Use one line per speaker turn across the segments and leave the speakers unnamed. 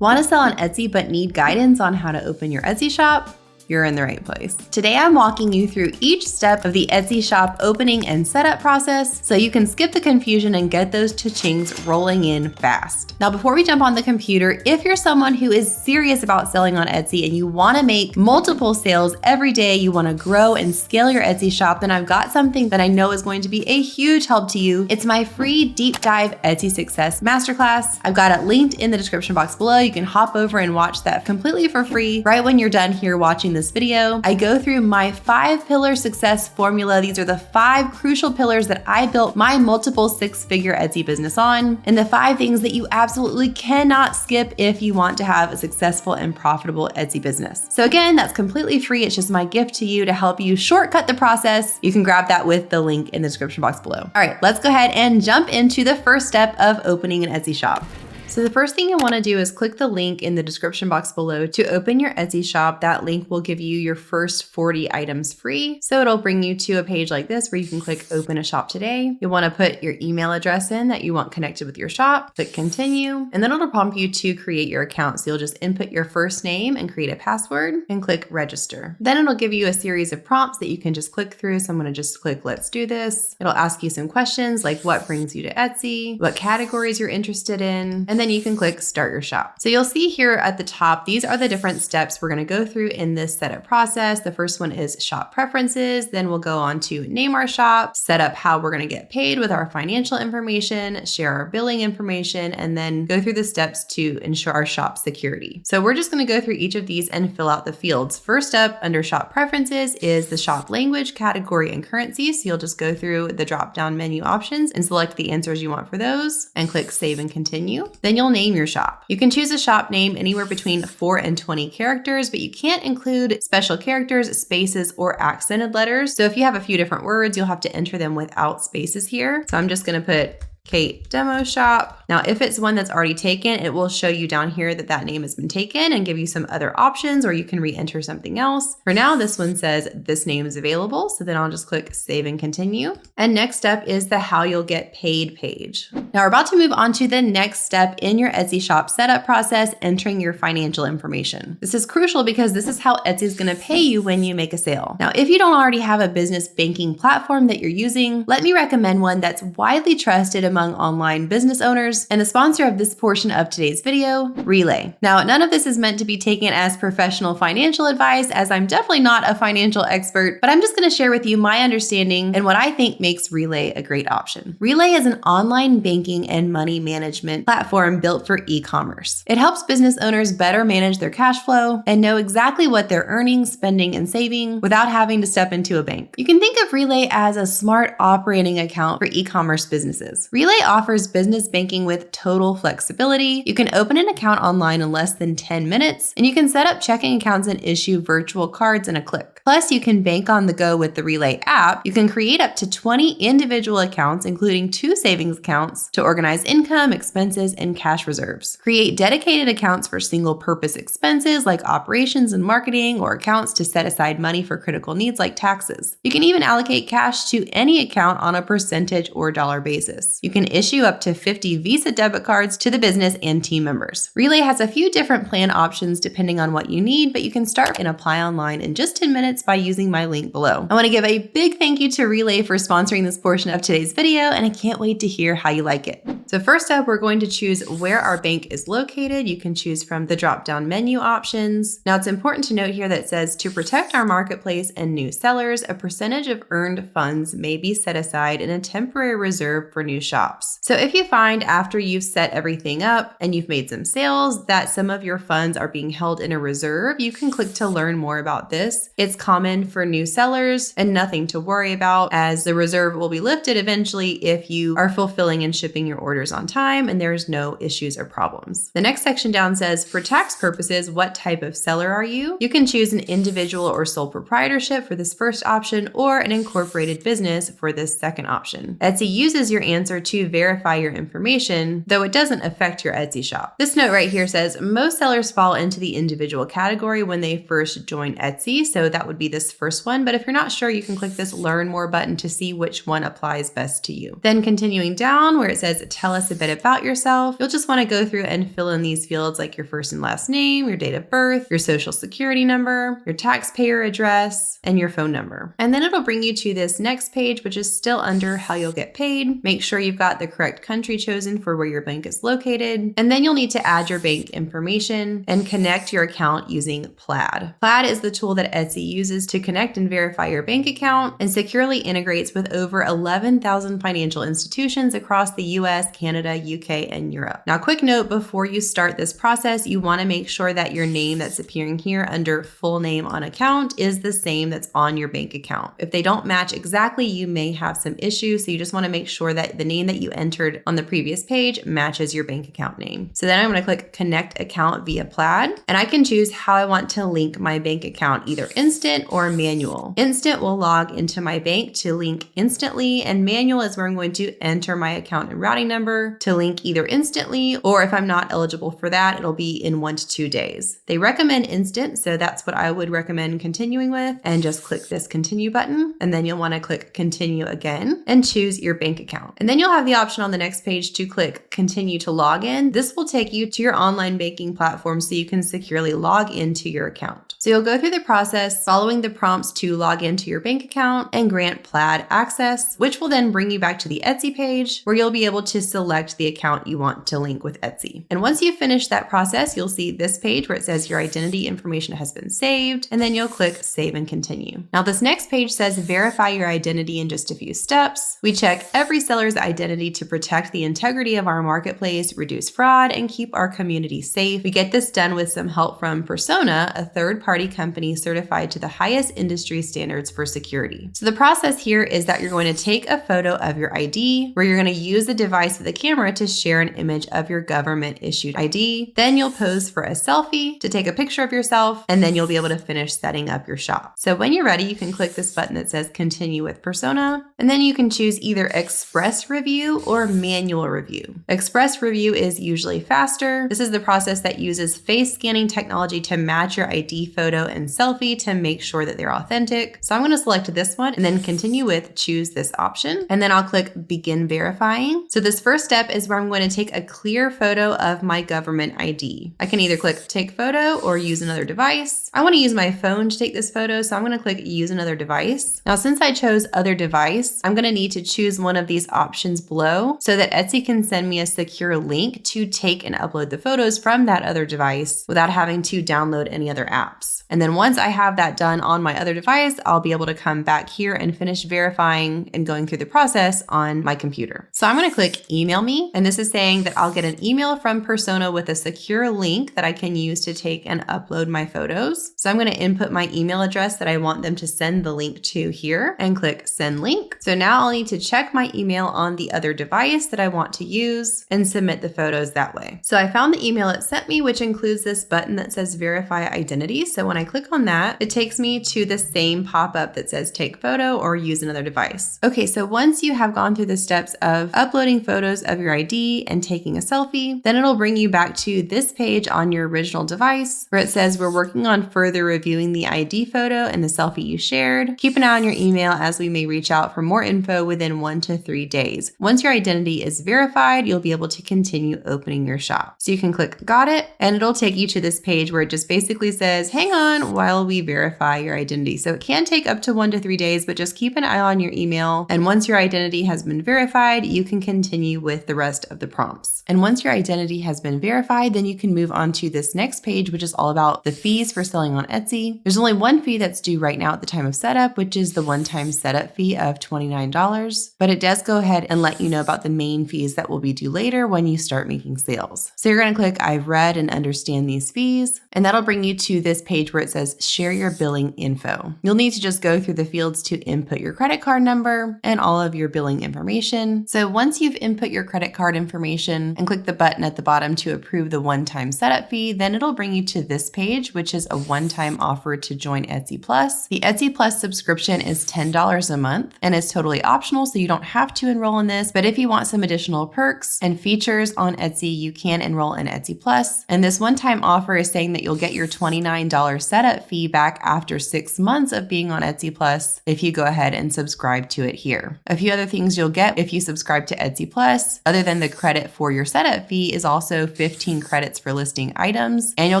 Want to sell on Etsy but need guidance on how to open your Etsy shop? You're in the right place. Today, I'm walking you through each step of the Etsy shop opening and setup process so you can skip the confusion and get those cha-chings rolling in fast. Now, before we jump on the computer, if you're someone who is serious about selling on Etsy and you want to make multiple sales every day, you want to grow and scale your Etsy shop, then I've got something that I know is going to be a huge help to you. It's my free deep dive Etsy success masterclass. I've got it linked in the description box below. You can hop over and watch that completely for free right when you're done here watching this video. I go through my 5-pillar success formula. These are the 5 crucial pillars that I built my multiple 6-figure Etsy business on, and the 5 things that you absolutely cannot skip if you want to have a successful and profitable Etsy business. So again, that's completely free. It's just my gift to you to help you shortcut the process. You can grab that with the link in the description box below. All right, let's go ahead and jump into the first step of opening an Etsy shop. So the first thing you want to do is click the link in the description box below to open your Etsy shop. That link will give you your first 40 items free. So it'll bring you to a page like this where you can click open a shop today. You'll want to put your email address in that you want connected with your shop, click continue, and then it'll prompt you to create your account. So you'll just input your first name and create a password and click register. Then it'll give you a series of prompts that you can just click through. So I'm going to just click let's do this. It'll ask you some questions like what brings you to Etsy, what categories you're interested in, and then you can click start your shop. So you'll see here at the top, these are the different steps we're going to go through in this setup process. The first one is shop preferences. Then we'll go on to name our shop, set up how we're going to get paid with our financial information, share our billing information, and then go through the steps to ensure our shop security. So we're just going to go through each of these and fill out the fields. First up under shop preferences is the shop language, category, and currency. So you'll just go through the drop-down menu options and select the answers you want for those and click save and continue. Then you'll name your shop. You can choose a shop name anywhere between 4 and 20 characters, but you can't include special characters, spaces, or accented letters. So if you have a few different words, you'll have to enter them without spaces here. So I'm just going to put Kate Demo Shop. Now, if it's one that's already taken, it will show you down here that that name has been taken and give you some other options, or you can re-enter something else. For now, this one says this name is available. So then I'll just click save and continue. And next up is the how you'll get paid page. Now we're about to move on to the next step in your Etsy shop setup process, entering your financial information. This is crucial because this is how Etsy is going to pay you when you make a sale. Now, if you don't already have a business banking platform that you're using, let me recommend one that's widely trusted among online business owners and the sponsor of this portion of today's video, Relay. Now, none of this is meant to be taken as professional financial advice, as I'm definitely not a financial expert, but I'm just going to share with you my understanding and what I think makes Relay a great option. Relay is an online banking and money management platform built for e-commerce. It helps business owners better manage their cash flow and know exactly what they're earning, spending, and saving without having to step into a bank. You can think of Relay as a smart operating account for e-commerce businesses. Relay offers business banking with total flexibility. You can open an account online in less than 10 minutes, and you can set up checking accounts and issue virtual cards in a click. Plus, you can bank on the go with the Relay app. You can create up to 20 individual accounts, including 2 savings accounts, to organize income, expenses, and cash reserves. Create dedicated accounts for single-purpose expenses like operations and marketing, or accounts to set aside money for critical needs like taxes. You can even allocate cash to any account on a percentage or dollar basis. You can issue up to 50 Visa debit cards to the business and team members. Relay has a few different plan options depending on what you need, but you can start and apply online in just 10 minutes by using my link below. I want to give a big thank you to Relay for sponsoring this portion of today's video, and I can't wait to hear how you like it. So first up, we're going to choose where our bank is located. You can choose from the drop-down menu options. Now, it's important to note here that it says to protect our marketplace and new sellers, a percentage of earned funds may be set aside in a temporary reserve for new shops. So if you find after you've set everything up and you've made some sales that some of your funds are being held in a reserve, you can click to learn more about this. It's common for new sellers and nothing to worry about, as the reserve will be lifted eventually if you are fulfilling and shipping your orders on time and there's no issues or problems. The next section down says, for tax purposes, what type of seller are you? You can choose an individual or sole proprietorship for this first option, or an incorporated business for this second option. Etsy uses your answer to verify your information, though it doesn't affect your Etsy shop. This note right here says, most sellers fall into the individual category when they first join Etsy, so that would be this first one, but if you're not sure, you can click this learn more button to see which one applies best to you. Then continuing down where it says, tell us a bit about yourself, you'll just want to go through and fill in these fields like your first and last name, your date of birth, your social security number, your taxpayer address, and your phone number. And then it'll bring you to this next page, which is still under how you'll get paid. Make sure you've got the correct country chosen for where your bank is located. And then you'll need to add your bank information and connect your account using Plaid. Plaid is the tool that Etsy uses to connect and verify your bank account and securely integrates with over 11,000 financial institutions across the US, Canada, UK, and Europe. Now, quick note before you start this process, you want to make sure that your name that's appearing here under full name on account is the same that's on your bank account. If they don't match exactly, you may have some issues. So you just want to make sure that the name that you entered on the previous page matches your bank account name. So then I'm going to click connect account via Plaid, and I can choose how I want to link my bank account, either instant or manual. Instant will log into my bank to link instantly, and manual is where I'm going to enter my account and routing number to link either instantly, or if I'm not eligible for that, it'll be in 1 to 2 days. They recommend instant, so that's what I would recommend continuing with, and just click this continue button, and then you'll want to click continue again and choose your bank account. And then you'll have the option on the next page to click continue to log in. This will take you to your online banking platform so you can securely log into your account. So you'll go through the process following the prompts to log into your bank account and grant Plaid access, which will then bring you back to the Etsy page where you'll be able to select the account you want to link with Etsy. And once you finish that process, you'll see this page where it says your identity information has been saved, and then you'll click save and continue. Now this next page says verify your identity in just a few steps. We check every seller's identity to protect the integrity of our marketplace, reduce fraud, and keep our community safe. We get this done with some help from Persona, a third-party company certified to the highest industry standards for security. So the process here is that you're going to take a photo of your ID, where you're going to use the device with the camera to share an image of your government-issued ID. Then you'll pose for a selfie to take a picture of yourself, and then you'll be able to finish setting up your shop. So when you're ready, you can click this button that says continue with Persona, and then you can choose either express review or manual review. Express review is usually faster. This is the process that uses face scanning technology to match your ID photo and selfie to make sure that they're authentic. So I'm going to select this one and then continue with choose this option. And then I'll click begin verifying. So this first step is where I'm going to take a clear photo of my government ID. I can either click take photo or use another device. I want to use my phone to take this photo, so I'm going to click use another device. Now, since I chose other device, I'm going to need to choose one of these options below so that Etsy can send me a secure link to take and upload the photos from that other device without having to download any other apps. And then once I have that done on my other device, I'll be able to come back here and finish verifying and going through the process on my computer. So I'm going to click email me, and this is saying that I'll get an email from Persona with a secure link that I can use to take and upload my photos. So I'm going to input my email address that I want them to send the link to here and click send link. So now I'll need to check my email on the other device that I want to use and submit the photos that way. So I found the email it sent me, which includes this button that says verify identity. So when I click on that, it takes me to the same pop-up that says take photo or use another device. Okay, so once you have gone through the steps of uploading photos of your ID and taking a selfie, then it'll bring you back to this page on your original device where it says we're working on further reviewing the ID photo and the selfie you shared. Keep an eye on your email as we may reach out for more info within 1 to 3 days. Once your identity is verified, you'll be able to continue opening your shop. So you can click got it, and it'll take you to this page where it just basically says hang on while we verify your identity. So it can take up to 1 to 3 days, but just keep an eye on your email. And once your identity has been verified, you can continue with the rest of the prompts. And once your identity has been verified, then you can move on to this next page, which is all about the fees for selling on Etsy. There's only one fee that's due right now at the time of setup, which is the one-time setup fee of $29. But it does go ahead and let you know about the main fees that will be due later when you start making sales. So you're going to click I've read and understand these fees, and that'll bring you to this page where it says share your billing info. You'll need to just go through the fields to input your credit card number and all of your billing information. So once you've input your credit card information and click the button at the bottom to approve the one-time setup fee, then it'll bring you to this page, which is a one-time offer to join Etsy Plus. The Etsy Plus subscription is $10 a month and is totally optional, so you don't have to enroll in this. But if you want some additional perks and features on Etsy, you can enroll in Etsy Plus. And this one-time offer is saying that you'll get your $29 $5 setup fee back after 6 months of being on Etsy Plus if you go ahead and subscribe to it here. A few other things you'll get if you subscribe to Etsy Plus, other than the credit for your setup fee, is also 15 credits for listing items, and you'll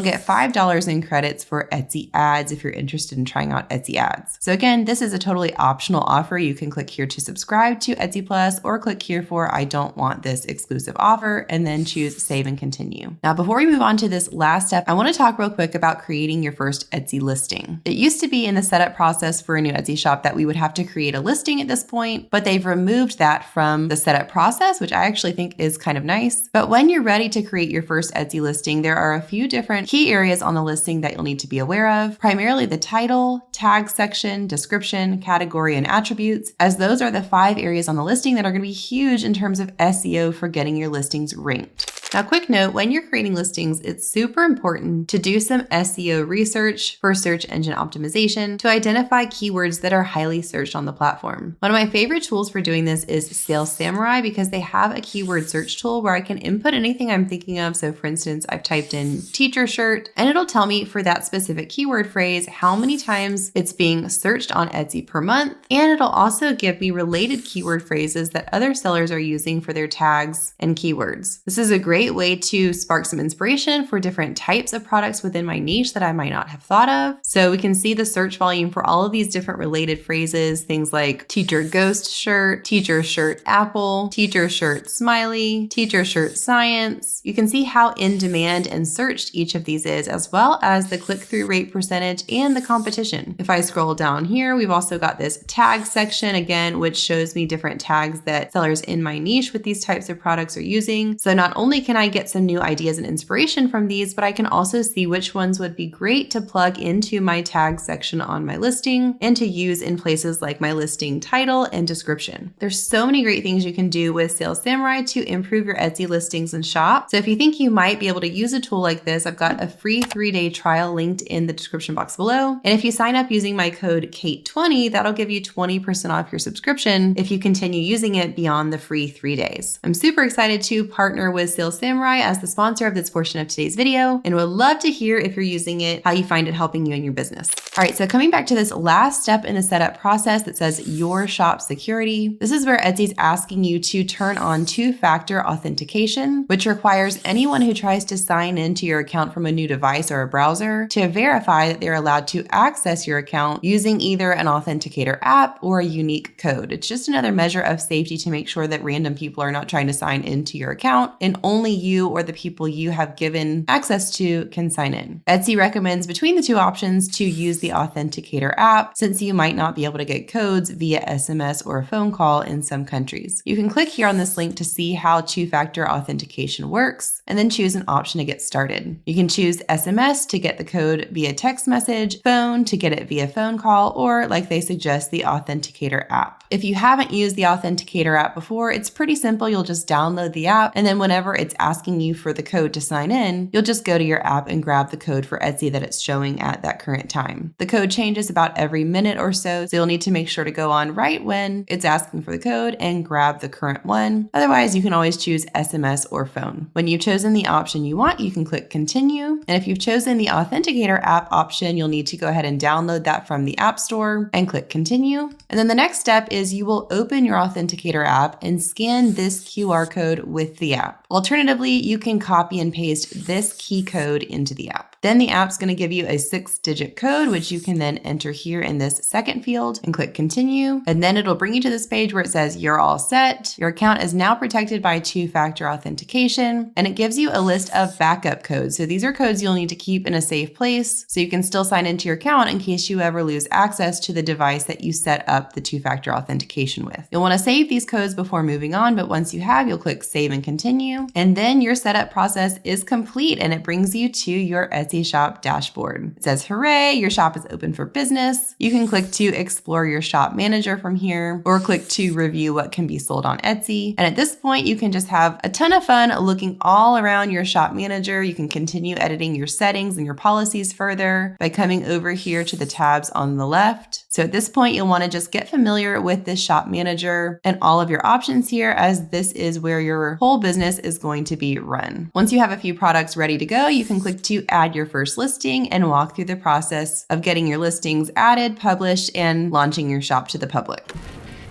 get $5 in credits for Etsy ads if you're interested in trying out Etsy ads. So again, this is a totally optional offer. You can click here to subscribe to Etsy Plus or click here for I don't want this exclusive offer and then choose save and continue. Now, before we move on to this last step, I want to talk real quick about creating your first Etsy listing. It used to be in the setup process for a new Etsy shop that we would have to create a listing at this point, but they've removed that from the setup process, which I actually think is kind of nice. But when you're ready to create your first Etsy listing, there are a few different key areas on the listing that you'll need to be aware of, primarily the title, tag section, description, category, and attributes, as those are the 5 areas on the listing that are going to be huge in terms of SEO for getting your listings ranked. Now, quick note, when you're creating listings, it's super important to do some SEO research for search engine optimization to identify keywords that are highly searched on the platform. One of my favorite tools for doing this is Sales Samurai because they have a keyword search tool where I can input anything I'm thinking of. So for instance, I've typed in teacher shirt and it'll tell me for that specific keyword phrase how many times it's being searched on Etsy per month. And it'll also give me related keyword phrases that other sellers are using for their tags and keywords. This is a great way to spark some inspiration for different types of products within my niche that I might not have thought of. So we can see the search volume for all of these different related phrases, things like teacher ghost shirt, teacher shirt apple, teacher shirt smiley, teacher shirt science. You can see how in demand and searched each of these is, as well as the click-through rate percentage and the competition. If I scroll down here, we've also got this tag section again, which shows me different tags that sellers in my niche with these types of products are using. So not only can I get some new ideas and inspiration from these, but I can also see which ones would be great to plug into my tag section on my listing and to use in places like my listing title and description. There's so many great things you can do with Sales Samurai to improve your Etsy listings and shop. So if you think you might be able to use a tool like this, I've got a free 3-day trial linked in the description box below. And if you sign up using my code KATE20, that'll give you 20% off your subscription if you continue using it beyond the free 3 days. I'm super excited to partner with Sales Samurai as the sponsor of this portion of today's video and would love to hear if you're using it, how you find it helping you in your business. All right, so coming back to this last step in the setup process that says your shop security, this is where Etsy's asking you to turn on 2-factor authentication, which requires anyone who tries to sign into your account from a new device or a browser to verify that they're allowed to access your account using either an authenticator app or a unique code. It's just another measure of safety to make sure that random people are not trying to sign into your account and only you or the people you have given access to can sign in. Etsy recommends between the two options to use the authenticator app since you might not be able to get codes via SMS or a phone call in some countries. You can click here on this link to see how 2-factor authentication works and then choose an option to get started. You can choose SMS to get the code via text message, phone to get it via phone call, or like they suggest, the authenticator app. If you haven't used the authenticator app before, it's pretty simple. You'll just download the app and then whenever it's asking you for the code to sign in, you'll just go to your app and grab the code for Etsy that it's showing at that current time. The code changes about every minute or so you'll need to make sure to go on right when it's asking for the code and grab the current one. Otherwise, you can always choose SMS or phone. When you've chosen the option you want, you can click continue. And if you've chosen the authenticator app option, you'll need to go ahead and download that from the App Store and click continue. And then the next step is you will open your authenticator app and scan this QR code with the app. Alternatively, you can copy and paste this key code into the app. Then the app's going to give you a 6-digit code, which you can then enter here in this second field and click continue. And then it'll bring you to this page where it says you're all set. Your account is now protected by 2-factor authentication, and it gives you a list of backup codes. So these are codes you'll need to keep in a safe place so you can still sign into your account in case you ever lose access to the device that you set up the 2-factor authentication with. You'll want to save these codes before moving on, but once you have, you'll click save and continue. And then your setup process is complete and it brings you to your Etsy shop dashboard. It says, hooray, your shop is open for business. You can click to explore your shop manager from here or click to review what can be sold on Etsy. And at this point, you can just have a ton of fun looking all around your shop manager. You can continue editing your settings and your policies further by coming over here to the tabs on the left. So at this point, you'll want to just get familiar with this shop manager and all of your options here, as this is where your whole business is going to be run. Once you have a few products ready to go, you can click to add your first listing and walk through the process of getting your listings added, published, and launching your shop to the public.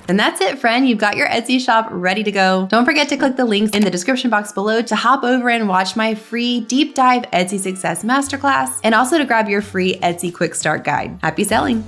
And that's it, friend. You've got your Etsy shop ready to go. Don't forget to click the links in the description box below to hop over and watch my free deep dive Etsy success masterclass, and also to grab your free Etsy quick start guide. Happy selling.